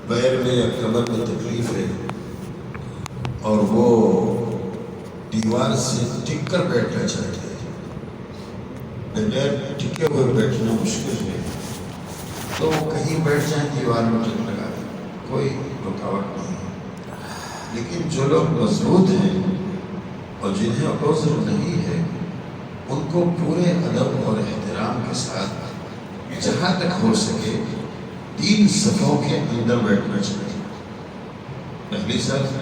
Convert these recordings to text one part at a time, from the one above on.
پیر میں یا کمر میں تکلیف ہے اور وہ دیوار سے ٹک کر بیٹھنا چاہتے ہیں، بغیر ٹکے ہوئے بیٹھنا مشکل ہے، تو وہ کہیں بیٹھ جائیں دیوار میں ٹک لگا دیں، کوئی رکاوٹ نہیں ہے۔ لیکن جو لوگ مضبوط ہیں اور جنہیں عذر نہیں ہے، ان کو پورے ادب اور احترام کے ساتھ جہاں تک ہو سکے 3 صفوں کے اندر بیٹھنا چاہیے۔ پہلی صف،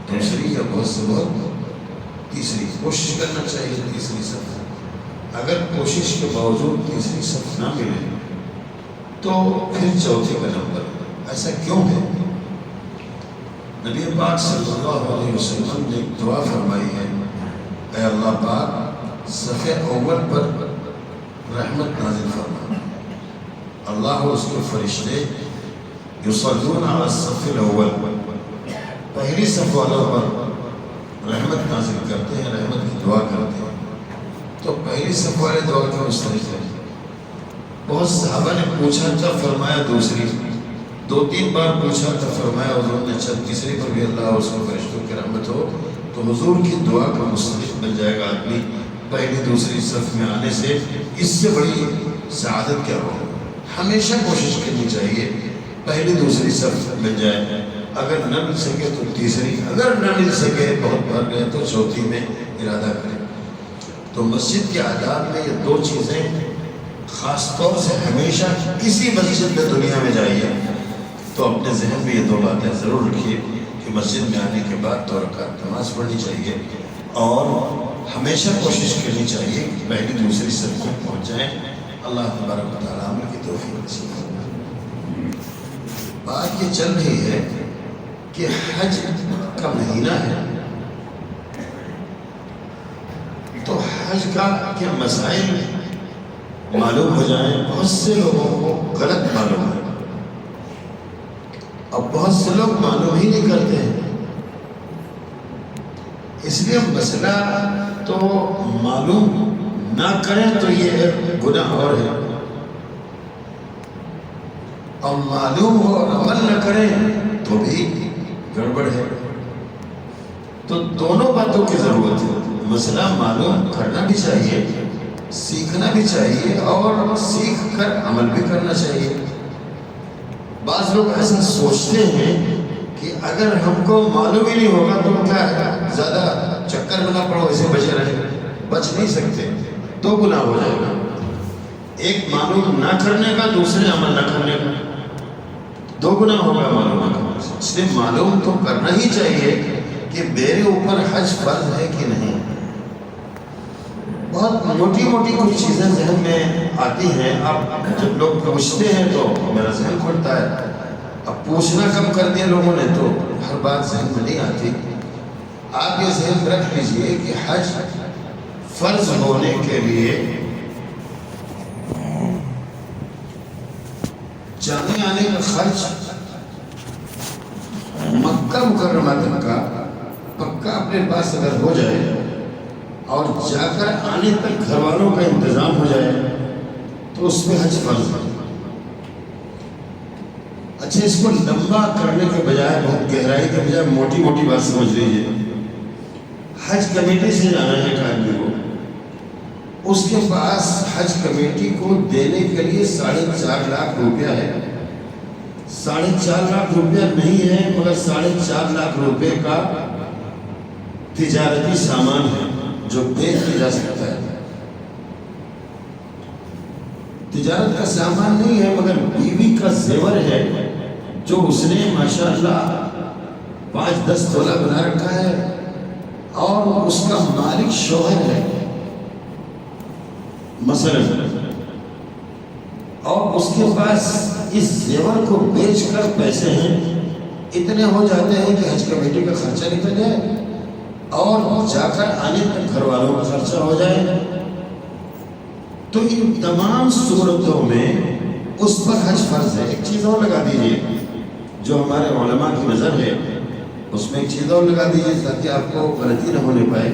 دوسری یا بہت سے بہت تیسری، کوشش کرنا چاہیے تیسری صف۔ اگر کوشش کے باوجود تیسری صف نہ ملے تو پھر چوتھے کا نمبر۔ ایسا کیوں ہے؟ نبی پاک صلی اللہ علیہ وسلم نے ایک دعا فرمائی ہے، اے اللہ پاک صف اول پر رحمت نازل فرما، اللہ و اس کے فرشتے یصلون علی الصف الاول، پہلی صف والوں پر رحمت نازل کرتے ہیں، رحمت کی دعا کرتے ہیں۔ تو پہلی صف والے دعا کیوں مستحق ہے؟ بہت صحابہ نے پوچھا، تب فرمایا دوسری، 2-3 بار پوچھا تب فرمایا حضور نے اچھا تیسری پر بھی اللہ اور اس کے فرشتوں کی رحمت ہو تو حضور کی دعا کا مستحق بن جائے گا آدمی۔ پہلی دوسری صف میں آنے سے اس سے بڑی سعادت کیا ہو؟ ہمیشہ کوشش کرنی چاہیے پہلی دوسری صف مل جائے، اگر نہ مل سکے تو تیسری، اگر نہ مل سکے بہت بھر گئے تو چوتھی میں ارادہ کریں۔ تو مسجد کے آداب میں یہ 2 چیزیں خاص طور سے ہمیشہ کسی مسجد میں دنیا میں جائیے تو اپنے ذہن میں یہ 2 باتیں ضرور رکھیے کہ مسجد میں آنے کے بعد 2 رکعت نماز پڑھنی چاہیے اور ہمیشہ کوشش کرنی چاہیے کہ پہلی دوسری صف میں پہنچ جائیں۔ اللہ تبارک و تعالیٰ عمل کی توفیق نصیب فرمائے۔ بات یہ چل رہی ہے کہ حج کا مہینہ ہے تو حج کا کے مسائل معلوم ہو جائیں۔ بہت سے لوگوں کو غلط معلوم ہے اور بہت سے لوگ معلوم ہی نہیں کرتے ہیں، اس لیے مسئلہ تو معلوم نہ کریں تو یہ گناہ اور ہے، اور معلوم ہو اور عمل نہ کریں تو بھی گڑبڑ ہے۔ تو دونوں باتوں کی ضرورت ہے، مسئلہ معلوم کرنا بھی چاہیے، سیکھنا بھی چاہیے اور سیکھ کر عمل بھی کرنا چاہیے۔ بعض لوگ ایسا سوچتے ہیں کہ اگر ہم کو معلوم ہی نہیں ہوگا تو کیا ہے، زیادہ چکر میں نہ پڑو، اسے بچے رہیں۔ بچ نہیں سکتے، 2 گناہ ہو جائے گا، ایک معلوم نہ کرنے کا، دوسرے عمل نہ کرنے کا، 2 گناہ ہوگا معلوم نہ کرنے سے۔ اس لیے معلوم تو کرنا ہی چاہیے کہ میرے اوپر حج فرض ہے کہ نہیں۔ بہت موٹی موٹی کچھ چیزیں ذہن میں آتی ہیں، اب جب لوگ پوچھتے ہیں تو میرا ذہن کھلتا ہے۔ اب پوچھنا کم کر دیا لوگوں نے تو ہر بات ذہن میں نہیں آتی۔ آپ یہ ذہن رکھ لیجئے کہ حج فرض ہونے کے لیے جانے آنے کا خرچ مکہ مکرمہ تک کا پکا اپنے پاس اگر ہو جائے اور جا کر آنے تک گھر والوں کا انتظام ہو جائے تو اس میں حج فرض ہے۔ اچھا، اس کو لمبا کرنے کے بجائے، بہت گہرائی کے بجائے موٹی موٹی بات سمجھ لیجیے۔ حج کمیٹی سے جانا ہے ایک آدمی کو، اس کے پاس حج کمیٹی کو دینے کے لیے 4.5 لاکھ روپیہ ہے۔ 4.5 لاکھ روپیہ نہیں ہے مگر 4.5 لاکھ روپے کا تجارتی سامان ہے جو بیچ کیا جا سکتا ہے۔ تجارت کا سامان نہیں ہے مگر بیوی کا زیور ہے جو اس نے ماشاءاللہ 5-10 تولہ بنا رکھا ہے اور اس کا مالک شوہر ہے مثلا، اور اس کے پاس اس زیور کو بیچ کر پیسے ہیں، اتنے ہو جاتے ہیں کہ حج کمیٹی کا خرچہ نکل جائے اور جا کر آنے تک گھر والوں کا خرچہ ہو جائے۔ تو ان تمام صورتوں میں اس پر حج فرض ہے۔ ایک چیز اور لگا دیجئے جو ہمارے علماء کی نظر ہے، اس میں ایک چیز اور لگا دیجئے تاکہ آپ کو غلطی نہ ہونے پائے۔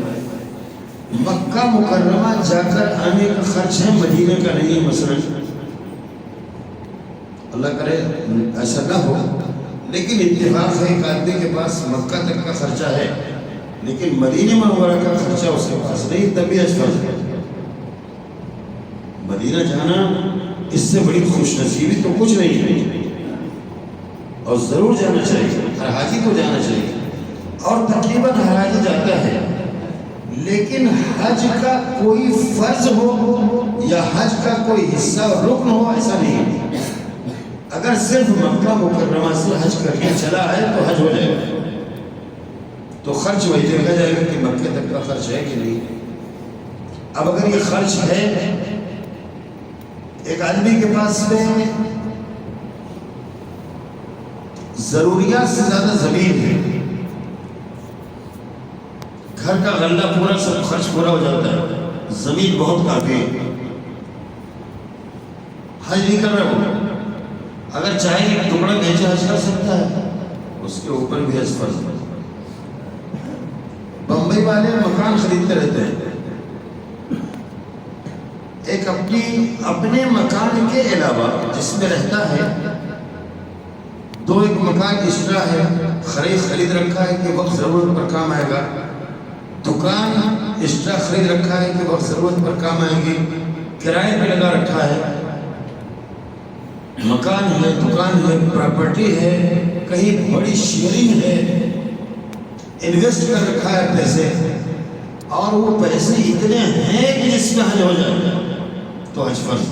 مکہ مکرمہ جا کر آنے کا خرچ ہے، مدینے کا نہیں ہے مثلا، اللہ کرے ایسا نہ ہو، لیکن اتفاق ہے ایک آدمی کے پاس مکہ تک کا خرچہ ہے لیکن مدینہ منورہ کا خرچہ اس کے پاس نہیں، تب بھی حج فرض ہے۔ مدینہ جانا اس سے بڑی خوش نصیبی تو کچھ نہیں ہے، اور ضرور جانا چاہیے، ہر حاجی کو جانا چاہیے، اور تقریباً ہر حاجی جاتا ہے۔ لیکن حج کا کوئی فرض ہو یا حج کا کوئی حصہ رکن ہو، ایسا نہیں ہے۔ اگر صرف مکہ مکرمہ سے حج کر کے چلا ہے تو حج ہو جائے گا، تو خرچ وہی دیکھا جائے گا کہ مکے تک کا خرچ ہے کہ نہیں۔ اب اگر یہ خرچ ہے، ایک آدمی کے پاس میں ضروریات سے زیادہ زمین ہے، گھر کا غلہ پورا سب خرچ پورا ہو جاتا ہے، زمین بہت کافی ہے، حج نہیں کر رہا ہو، اگر چاہے ایک ٹکڑا بیچے حج کر سکتا ہے، اس کے اوپر بھی حج فرض ہے۔ بمبئی والے مکان خریدتے رہتے ہیں، ایک اپنے مکان کے علاوہ جس میں رہتا ہے دو ایک مکان ایکسٹرا ہے، خرید رکھا ہے کہ وقت ضرورت پر کام آئے گا، دکان ایکسٹرا خرید رکھا ہے کہ وقت ضرورت پر کام آئے گی، کرائے پہ لگا رکھا ہے، مکان ہے، دکان ہے، پراپرٹی ہے، کہیں بڑی شیئرنگ ہے، انویسٹ کر رکھا ہے پیسے، اور وہ پیسے اتنے ہیں کہ جس میں حج ہو جائے تو حج فرض۔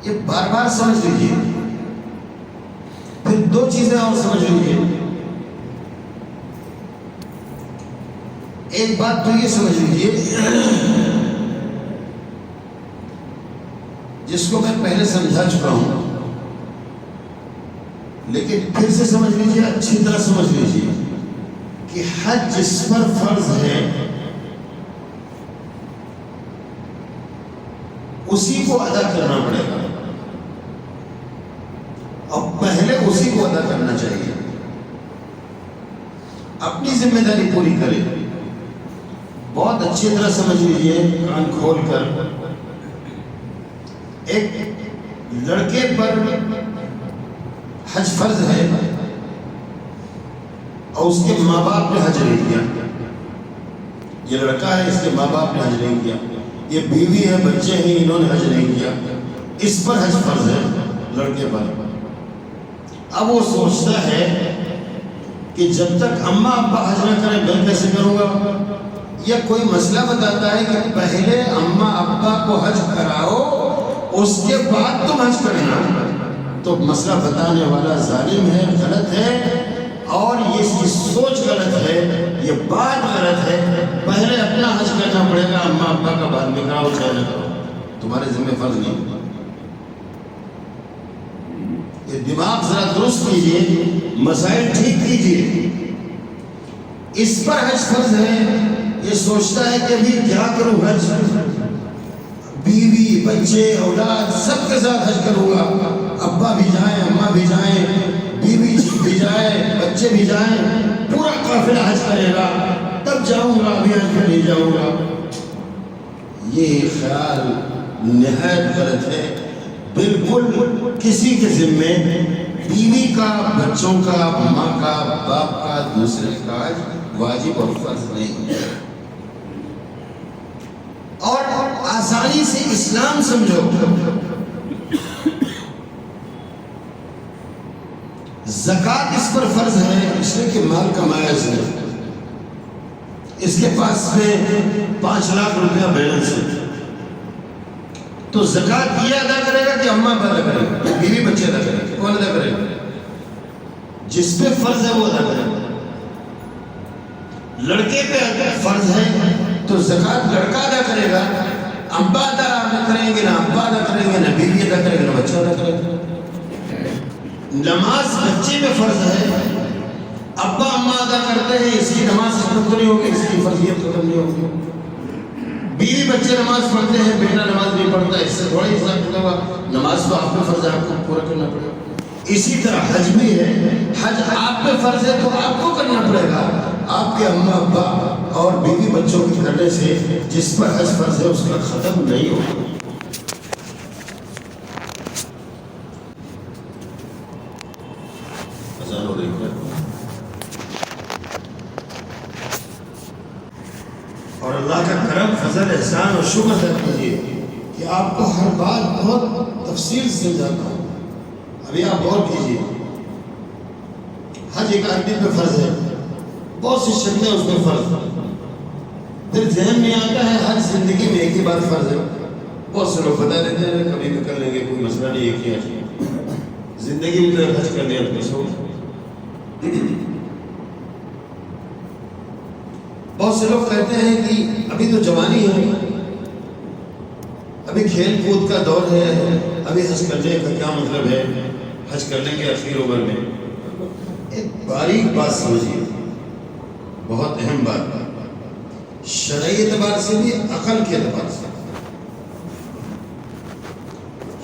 یہ بار بار سمجھ لیجیے۔ پھر دو چیزیں اور سمجھ لیجیے۔ ایک بات تو یہ سمجھ لیجیے جس کو میں پہلے سمجھا چکا ہوں، لیکن پھر سے سمجھ لیجیے، اچھی طرح سمجھ لیجیے کہ حج جس پر فرض ہے اسی کو ادا کرنا پڑے گا، اور پہلے اسی کو ادا کرنا چاہیے۔ اپنی ذمہ داری پوری کرے، بہت اچھی طرح سمجھ لیجیے، کان کھول کر۔ ایک لڑکے پر حج فرض ہے اور اس کے ماں باپ نے حج نہیں کیا، یہ لڑکا ہے، اس کے ماں باپ نے حج نہیں کیا، یہ بیوی ہے، بچے ہیں، انہوں نے حج نہیں کیا، اس پر حج فرض ہے لڑکے پر۔ اب وہ سوچتا ہے کہ جب تک اماں ابا حج نہ کریں میں کیسے کروں گا، یا کوئی مسئلہ بتاتا ہے کہ پہلے اماں ابا کو حج کراؤ اس کے بعد تم حج کرنا، تو مسئلہ بتانے والا ظالم ہے، غلط ہے، اور یہ اس کی سوچ غلط ہے، یہ بات غلط ہے۔ پہلے اپنا حج کرنا پڑے گا، اماں ابا کا بعد میں کراؤ چاہے نہ کرو، تمہارے ذمہ فرض نہیں۔ یہ دماغ ذرا درست کیجیے، مسائل ٹھیک کیجیے۔ اس پر حج فرض ہے، یہ سوچتا ہے کہ ابھی کیا کروں، حج بیوی بچے اولاد سب کے ساتھ حج کروں گا، ابا بھی جائیں، اماں بھی جائیں، بیوی بھی جائے، بچے بھی جائیں، پورا قافلہ حج کرے گا، تب جاؤں گا، ابھی حج پہ نہیں جاؤں گا۔ یہ خیال نہایت غلط ہے۔ بالکل کسی کے ذمے بیوی کا، بچوں کا، ماں کا، باپ کا، دوسرے کا واجب اور فرض نہیں ہے۔ اور آسانی سے اسلام سمجھو، زکوٰۃ اس پر فرض ہے، اس لیے کہ مال کمایا اس نے، اس کے پاس میں 5 لاکھ روپیہ بیلنس ہے، تو زکوٰۃ یہ ادا کرے گا کہ اماں ادا کرے گا، بیوی بچے ادا کرے گا، کون ادا کرے گا؟ جس پہ فرض ہے وہ ادا کرے گا۔ لڑکے پہ فرض ہے تو زکوٰۃ لڑکا ادا کرے گا، ابا ادا نہ کریں گے، نہ ابا ادا کریں گے، نہ بیوی ادا کرے گا، نہ بچہ ادا کرے گا۔ نماز بچے پہ فرض ہے، ابا اماں ادا کرتے ہیں، اس کی نماز ختم تو نہیں ہوگی، اس کی فرضیت ختم نہیں ہوگی۔ بیوی بچے نماز پڑھتے ہیں، بیٹا نماز نہیں پڑھتا، اس سے تھوڑا حساب کتاب ہوگا، نماز تو آپ پہ فرض ہے، آپ کو پورا کرنا پڑے گا۔ اسی طرح حج بھی ہے، حج آپ پہ فرض ہے تو آپ کو کرنا پڑے گا، آپ کے اماں ابا اور بیوی بچوں کے کرنے سے جس پر حج فرض ہے اس کا ختم نہیں ہوگا۔ افضل احسان اور شکر ادا کیجیے کہ آپ کو ہر بات بہت تفصیل سے سمجھاتا ہوں. ابھی آپ غور کیجیے، حج ایک آدمی پہ فرض ہے، بہت سی شکلیں اس میں فرض، پھر ذہن میں آتا ہے حج زندگی میں ایک ہی بات فرض ہے. بہت سے لوگ بتا دیتے ہیں کبھی بھی کر لیں گے، کوئی مسئلہ نہیں، ایک ہی حج زندگی میں تو حج کر لیا تو بس ہو. بہت سے لوگ کہتے ہیں کہ ابھی تو جوانی ہے، ابھی کھیل کود کا دور ہے، ابھی حج کرنے کا کیا مطلب ہے، حج کرنے کے اخیر عمر میں. ایک باریک بات سمجھیے، بہت اہم بات، شرعی اعتبار سے بھی، عقل کے اعتبار سے.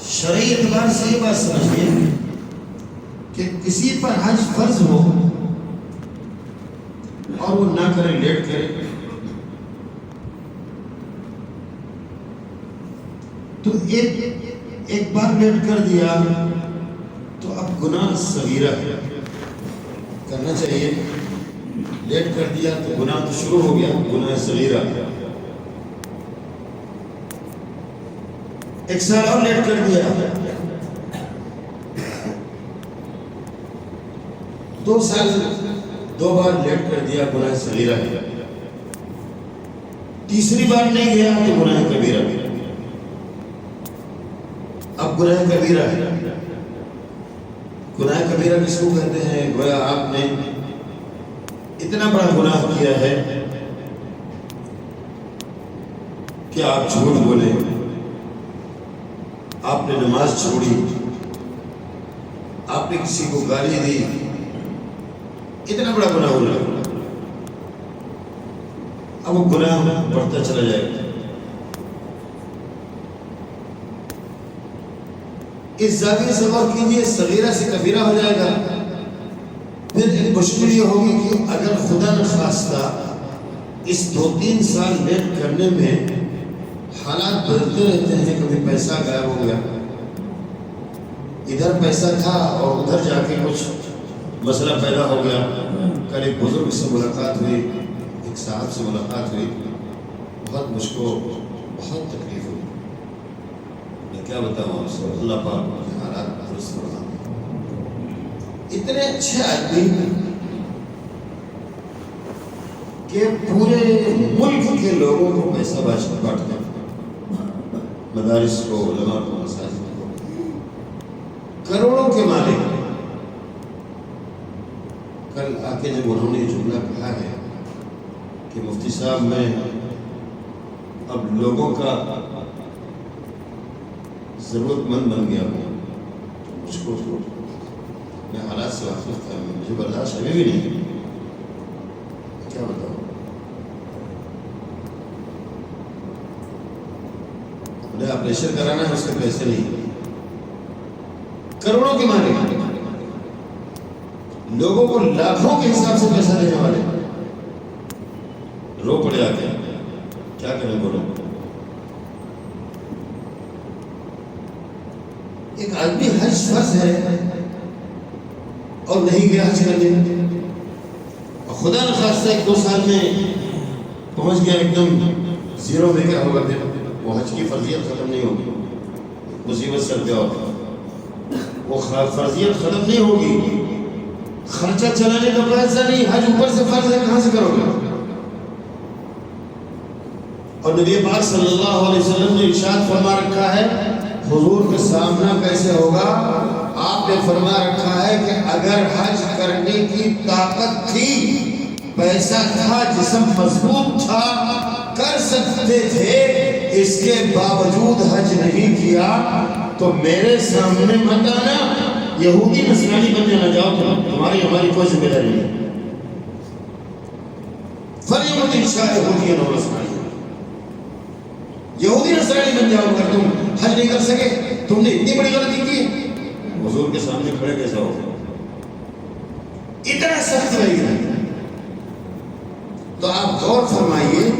شرعی اعتبار سے یہ بات سمجھیے کہ کسی پر حج فرض ہو اور وہ نہ کرے، لیٹ کرے، تو ایک بار لیٹ کر دیا تو اب گناہ صغیرہ ہے، کرنا چاہیے. لیٹ کر دیا تو گناہ تو شروع ہو گیا، گناہ صغیرہ. ایک سال اور لیٹ کر دیا، 2 سال 2 بار لیٹ کر دیا، گناہ صغیرہ ہے. تیسری بار نہیں گیا تو گناہ کبیرہ. اب گناہ کبیرہ ہے. گناہ کبیرہ کس کو کہتے ہیں؟ گویا آپ نے اتنا بڑا گناہ کیا ہے کہ آپ جھوٹ بولے، آپ نے نماز چھوڑی، آپ نے کسی کو گالی دی، اتنا بڑا گناہ ہو رہا. اب وہ گناہ بڑھتا چلا جائے گا. اس زاویے سے غور کیجیے، صغیرہ سے کبیرہ ہو جائے گا. پھر ایک مشکل یہ ہوگی کہ اگر خدا نخواستہ اس 2-3 سال لیٹ کرنے میں حالات بدلتے رہتے ہیں، کبھی پیسہ غائب ہو گیا، ادھر پیسہ تھا اور ادھر جا کے کچھ مسئلہ پیدا ہو گیا. کل ایک بزرگ سے ملاقات ہوئی، ایک صاحب سے ملاقات ہوئی، بہت مجھ کو بہت تکلیف ہوئی. میں کیا بتاؤں آپ سے، اللہ پاک کے حالات درست فرمائے. اتنے اچھے آدمی کہ پورے ملک کے لوگوں کو پیسہ بانٹتے ہیں، مدارس کو، علماء کو، مساجد کو، کروڑوں کے مالک. کل آ کے جب انہوں نے جملہ کہا ہے کہ مفتی صاحب میں اب لوگوں کا ضرورت مند بن گیا ہوں، مجھ کو میں حالات سے واقف تھا، مجھے برداشت ابھی بھی نہیں. کیا بتاؤں، انہیں آپریشن کرانا ہے، اس کے پیسے نہیں. کروڑوں کے مالک، لوگوں کو لاکھوں کے حساب سے پیسہ دینے والے، رو پڑے آتے ہیں. کیا کریں بولو. ایک آدمی حج فرض ہے اور نہیں گیا حج کرنے، اور خدا نخواستہ 1-2 سال میں پہنچ گیا ایک دم زیرو میں، کیا ہوگا پھر؟ وہ حج کی فرضیت ختم نہیں ہوگی. مصیبت سر پہ ہوگا، وہ فرضیت ختم نہیں ہوگی. خرچہ چلانے کا پیسہ نہیں، حج اوپر سے فرض ہے، کہاں سے کرو گے؟ اور نبی پاک صلی اللہ علیہ وسلم نے ارشاد فرما رکھا ہے، حضور کا سامنا کیسے ہوگا؟ آپ نے فرما رکھا ہے کہ اگر حج کرنے کی طاقت تھی، پیسہ تھا، جسم مضبوط تھا، کر سکتے تھے، اس کے باوجود حج نہیں کیا تو میرے سامنے مت آنا، یہودی نصرانی بن جانا. جاؤ تمہاری ہماری کوئی ذمہ داری نہیں. فلیمت انشاء یہودی و نصرانی، یہودی نصرانی بن جاؤ. اگر تم حج نہیں کر سکے، تم نے اتنی بڑی غلطی کی، حضور کے سامنے کھڑے کیسا ہو؟ اتنا سخت نہیں ہے. تو آپ غور فرمائیے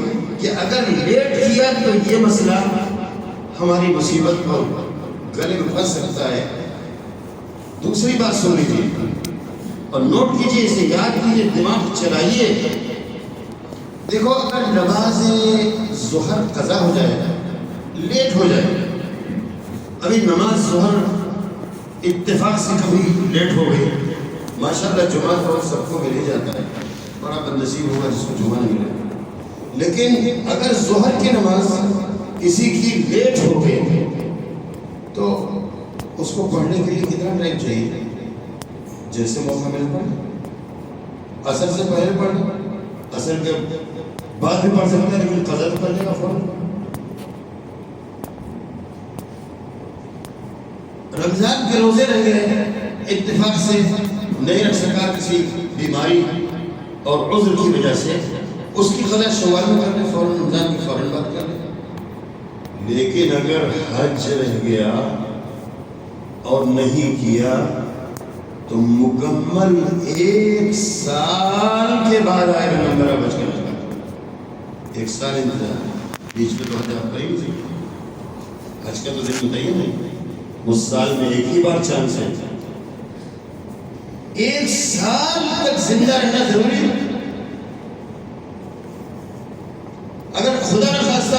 کہ اگر لیٹ کیا تو یہ مسئلہ ہماری مصیبت پر گلے میں پھنس سکتا ہے. دوسری بات سن لیجیے اور نوٹ کیجیے، اسے یاد کیجیے، دماغ چلائیے دیکھو اگر نماز ظہر قضا ہو جائے، لیٹ ہو جائے، ابھی نماز ظہر اتفاق سے کبھی لیٹ ہو گئی، ماشاءاللہ جمعہ تو سب کو مل ہی جاتا ہے، بڑا بدنصیب ہوگا جس کو جمعہ نہیں ملے، لیکن اگر ظہر کی نماز کسی کی لیٹ ہو گئی تو اس کو پڑھنے کے لیے کتنا ٹائم چاہیے؟ جیسے موقع مل پڑھ، عصر سے پہلے پڑھ، عصر کے بعد بھی پڑھ سکتا ہے، لیکن قضا تو کرنے کا فوراً۔ رمضان کے روزے رہ گئے، اتفاق سے نہیں رکھ سکا کسی بیماری اور عذر کی وجہ سے، اس کی قضا شوال میں کر لیں، فوراً رمضان کی فوراً بات کر لیں۔ لیکن اگر حج رہ گیا اور نہیں کیا تو مکمل 1 سال کے بعد آئے گا نمبر آپ بچ کر، 1 سال انتظار، بیچ میں تو حج آپ کریں گے، حج کا تو ذکر بتائیے نہیں، اس سال میں ایک ہی بار چانس ہے، 1 سال تک زندہ رہنا ضروری ہے۔ اگر خدا نہ خواستہ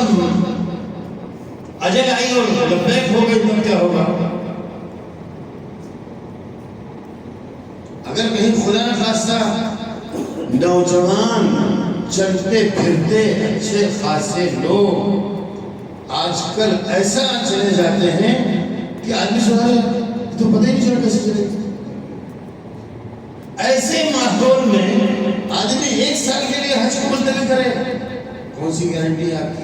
اجل آئی اور لبیک ہو گئی تب کیا ہوگا؟ اگر کہیں خدا نہ خواستہ نوجوان چلتے پھرتے اچھے خاصے لوگ آج کل ایسا چلے جاتے ہیں کہ آدمی سنا رہے تو پتہ ہی نہیں چلا کیسے چلے، ایسے ماحول میں آدمی 1 سال کے لیے حج کو ملتوی کرے، کون سی گارنٹی ہے آپ کی؟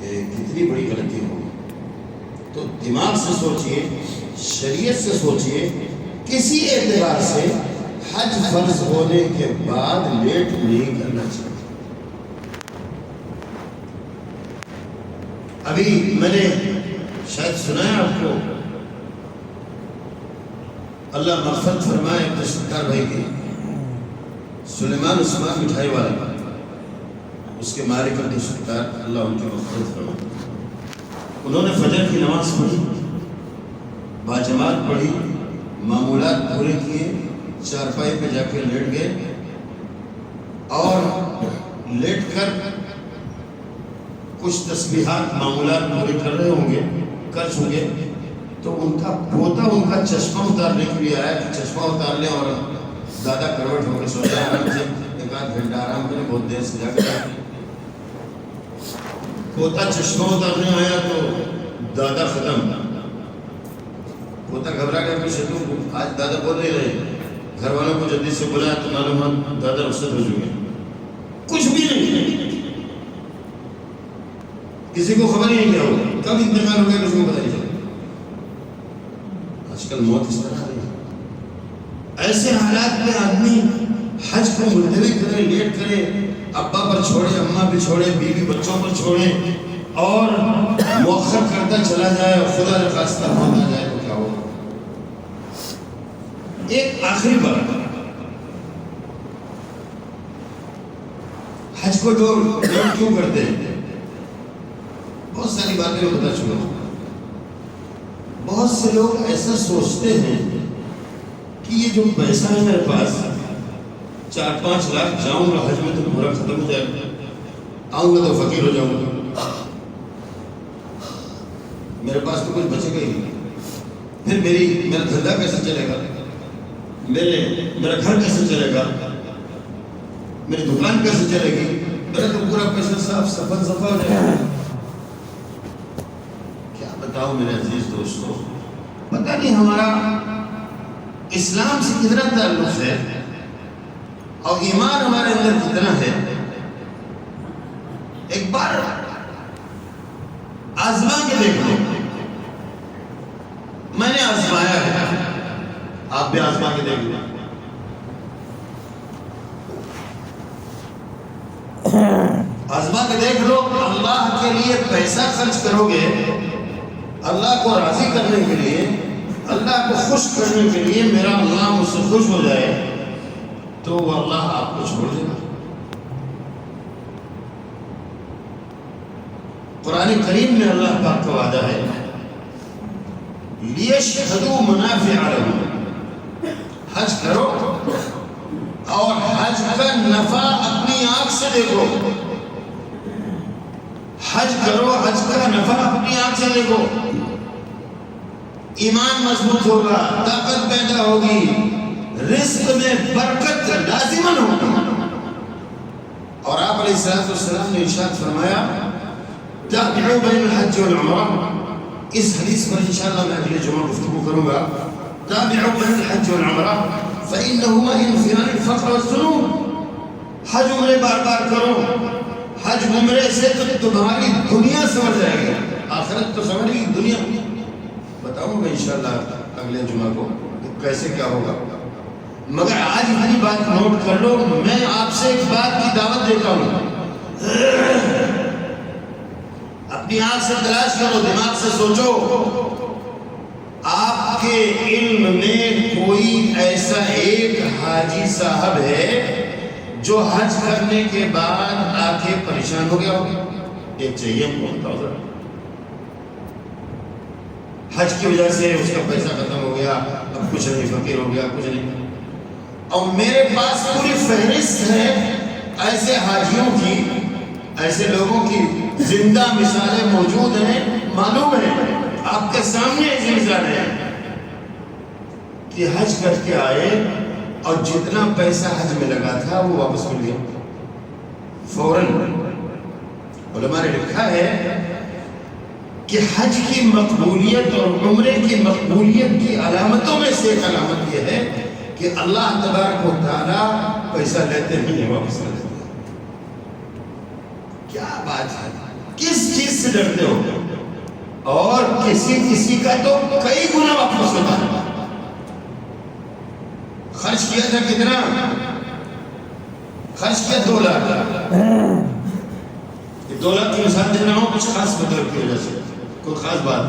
یہ کتنی بڑی غلطی ہوگی۔ تو دماغ سے سوچئے، شریعت سے سوچئے، کسی اعتبار سے حج فرض ہونے کے بعد لیٹ نہیں کرنا چاہیے۔ ابھی میں نے شاید سنا ہے آپ کو، اللہ مغفرت فرمائے اپنے ستار بھائی کی، سلیمان عثمان مٹھائی والا، اس کے مالک عبد الستار، اللہ ان کی مغفرت فرمائے، انہوں نے فجر کی نماز پڑھی، باجماعت پڑھی، معمولات پورے کیے، چارپائی پہ جا کے لیٹ گئے، اور لیٹ کر کچھ تسبیحات معمولات پورے کر رہے ہوں گے، کر چکے، تو ان کا پوتا ان کا چشمہ اتارنے کے لیے آیا کہ چشمہ اتار لیں، اور دادا کروٹ ہو کے سو جائے، آرام سے 1 آدھ گھنٹہ آرام کریں، بہت دیر سے جا کر پوتا چشمہ اتارنے آیا تو دادا ختم، پوتا گھبرا گیا، کچھ تو آج دادا بول نہیں رہے، گھر والوں کو جلدی سے بلایا تو معلومات دادا رخصت ہو چکے، کچھ بھی نہیں، کسی کو خبر ہی نہیں کیا ہوگا، کب انتقال ہو گیا کسی کو پتہ نہیں چلا۔ آج کل موت اس طرح رہی ہے، ایسے حالات میں آدمی حج کو ملتوی کرے، لیٹ کرے، ابا پر چھوڑے، اماں پہ چھوڑے، بیوی بچوں پر چھوڑے، اور مؤخر کرتا چلا جائے اور خدا نہ خواستہ موت آ جائے تو کیا ہوگا؟ ایک آخری بات، حج کو جو لیٹ کیوں کرتے ہیں؟ بہت ساری باتیں میں بتا چکا ہوں۔ بہت سے لوگ ایسا سوچتے ہیں کہ یہ جو پیسہ ہے میرے پاس، 4-5 لاکھ، جاؤں گا حج میں تو پورا ختم ہو جائے گا، آؤں گا تو فقیر ہو جاؤں گا، میرے پاس تو کچھ بچے گا ہی نہیں، پھر میرا دھندا کیسے چلے گا، میرا گھر کیسے چلے گا، میری دکان کیسے چلے گی، میرا تو پورا پیسہ صاف صفا ہو جائے گا۔ کیا بتاؤ میرے عزیز دوستو، پتہ نہیں ہمارا اسلام سے کتنا تعلق ہے اور ایمان ہمارے اندر کتنا ہے۔ ایک بار آزما کے دیکھ لو، میں نے آزمایا ہے، آپ بھی آزما کے دیکھ لو۔ آزما کے دیکھ لو، اللہ کے لیے پیسہ خرچ کرو گے، اللہ کو راضی کرنے کے لیے، اللہ کو خوش کرنے کے لیے، میرا اللہ مجھ سے خوش ہو جائے تو وہ اللہ آپ کو چھوڑ دے گا۔ قرآن کریم میں اللہ پاک کا وعدہ ہے، لِيَشْهَدُوا مَنَافِعَ لَهُمْ، حج کرو اور حج کا نفع اپنی آنکھ سے دیکھو. حج کرو, حج کا نفع اپنی آنکھ سے دیکھو. ایمان مضبوط ہوگا, طاقت پیدا ہوگی, رزق میں برکت لازماً ہوگی. اور آپ علیہ السلام نے ارشاد فرمایا تابعوا بین الحج والعمرہ. اس حدیث پر انشاءاللہ میں اگلے جمعہ گفتگو کروں گا. تابعوا بین الحج والعمرہ فإنهما ينفيان الفقر والذنوب. حج عمرے بار بار کرو. حج عمرے سے تو تمہاری دنیا سمجھ جائے گی, آخرت تو سمجھ گی, دنیا. بتاؤں گا انشاءاللہ اگلے جمعہ کو کیسے کیا ہوگا. مگر آج میری بات نوٹ کر لو, میں آپ سے ایک بات کی دعوت دیتا ہوں. اپنی آنکھ سے تلاش کرو, دماغ سے سوچو. آپ کے علم میں کوئی ایسا ایک حاجی صاحب ہے جو حج کرنے کے بعد آ کے پریشان ہو گیا ہو؟ ایک چاہیے ہم کو بتاؤ ذرا. حج کی وجہ سے اس کا پیسہ ختم ہو گیا, اب کچھ نہیں, فقیر ہو گیا, کچھ نہیں. اور میرے پاس پوری فہرست ہے ایسے حاجیوں کی, ایسے لوگوں کی زندہ مثالیں موجود ہیں, معلوم ہیں, آپ کے سامنے ایسی مثالیں ہیں کہ حج کر کے آئے اور جتنا پیسہ حج میں لگا تھا وہ واپس مل گیا فوراً. علماء نے لکھا ہے کہ حج کی مقبولیت اور عمرے کی مقبولیت کی علامتوں میں سے ایک علامت یہ ہے کہ اللہ تبارک و تعالیٰ پیسہ لیتے نہیں ہیں, واپس کر دیتے ہیں. کیا بات ہے, کس چیز سے ڈرتے ہو؟ اور کسی کا تو کئی گنا واپس ہوتا ہے. خرچ کیا تھا کتنا؟ خرچ کیا 2 لاکھ. 2 لاکھ کی مثال دے رہا ہوں کچھ خاص مطلب کی وجہ سے, کوئی خاص بات.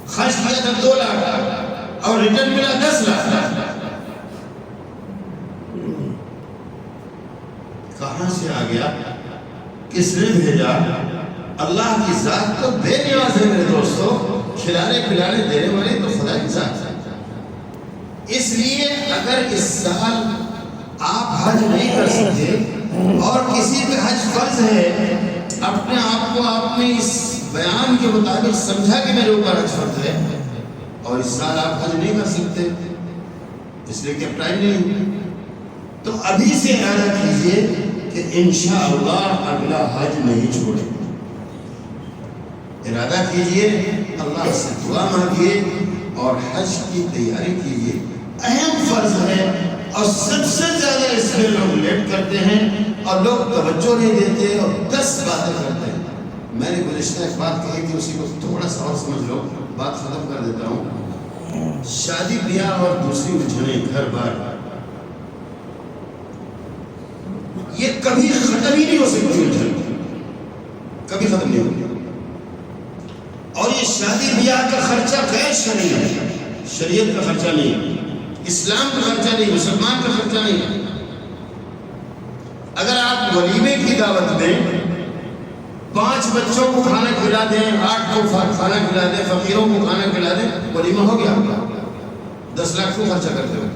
خرچ کیا تھا 2 لاکھ اور ریٹرن ملا 10 لاکھ. کہاں سے آ گیا؟ کس نے بھیجا؟ اللہ کی ذات تو بے نیاز ہے میرے دوستو, کھلانے پلانے دینے والی تو خدا کی ذات ہے. اس لیے اگر اس سال آپ حج نہیں کر سکتے اور کسی پہ حج فرض ہے, اپنے آپ کو آپ نے اس بیان کے مطابق سمجھا کہ میرے اوپر حج فرض ہے, اور اس سال آپ حج نہیں کر سکتے اس لیے کہ اب ٹائم نہیں, تو ابھی سے ارادہ کیجئے کہ انشاءاللہ اگلا حج نہیں چھوڑیں. ارادہ کیجئے, اللہ سے دعا مانگیے اور حج کی تیاری کیجئے. اہم فرض ہے اور سب سے زیادہ اس میں لوگ لیٹ کرتے ہیں اور لوگ توجہ نہیں دیتے اور 10 باتیں کرتے ہیں. میں نے گزشتہ ایک بات کہی تھی, اسی کو تھوڑا سا اور سمجھ لو, بات ختم کر دیتا ہوں. شادی بیاہ اور دوسری الجھنیں گھر بار یہ کبھی ختم ہی نہیں ہو سکتی, کبھی ختم نہیں ہوگی. اور یہ شادی بیاہ کا خرچہ غیر شرعی ہے, شریعت کا خرچہ نہیں ہے, اسلام کا خرچہ نہیں, مسلمان کا خرچہ نہیں ہے. اگر آپ ولیمے کی دعوت دیں, 5 بچوں کو کھانا کھلا دیں, 8 کو کھانا کھلا دیں, فقیروں کو کھانا کھلا دیں, ولیمہ ہو گیا آپ کا. 10 لاکھ کو خرچہ کرتے ہو.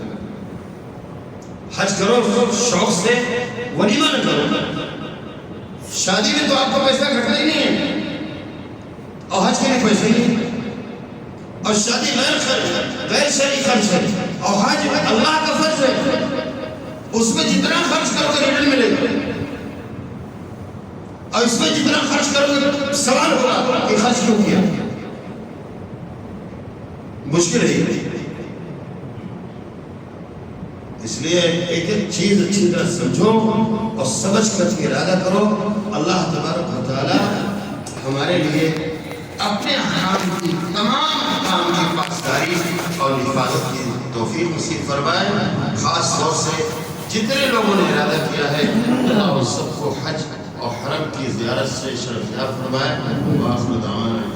حج کرو شوق سے, ولیمہ نہ کرو. شادی میں تو آپ کو پیسہ کھٹنا ہی نہیں ہے اور حج کے لیے پیسے نہیں, اور شادی غیر شرعی خرچ ہے اور حج اللہ کا فرض ہے. اس میں جتنا خرچ کرو گے ریٹرن ملے گا, اور اس میں جتنا خرچ کرو گے سوال ہوگا کہ خرچ کیوں کیا. مشکل ہے. اس لیے ایک ایک چیز اچھی طرح سمجھو اور سمجھ کر کے ارادہ کرو. اللہ تبارک و تعالی ہمارے لیے اپنے احکام کی تمام احکام کی پاسداری اور حفاظت کی توفیق نصیب فرمائے. خاص طور سے جتنے لوگوں نے ارادہ کیا ہے اللہ سب کو حج اور حرم کی زیارت سے شرف یاب فرمائے. وآخر دعوانا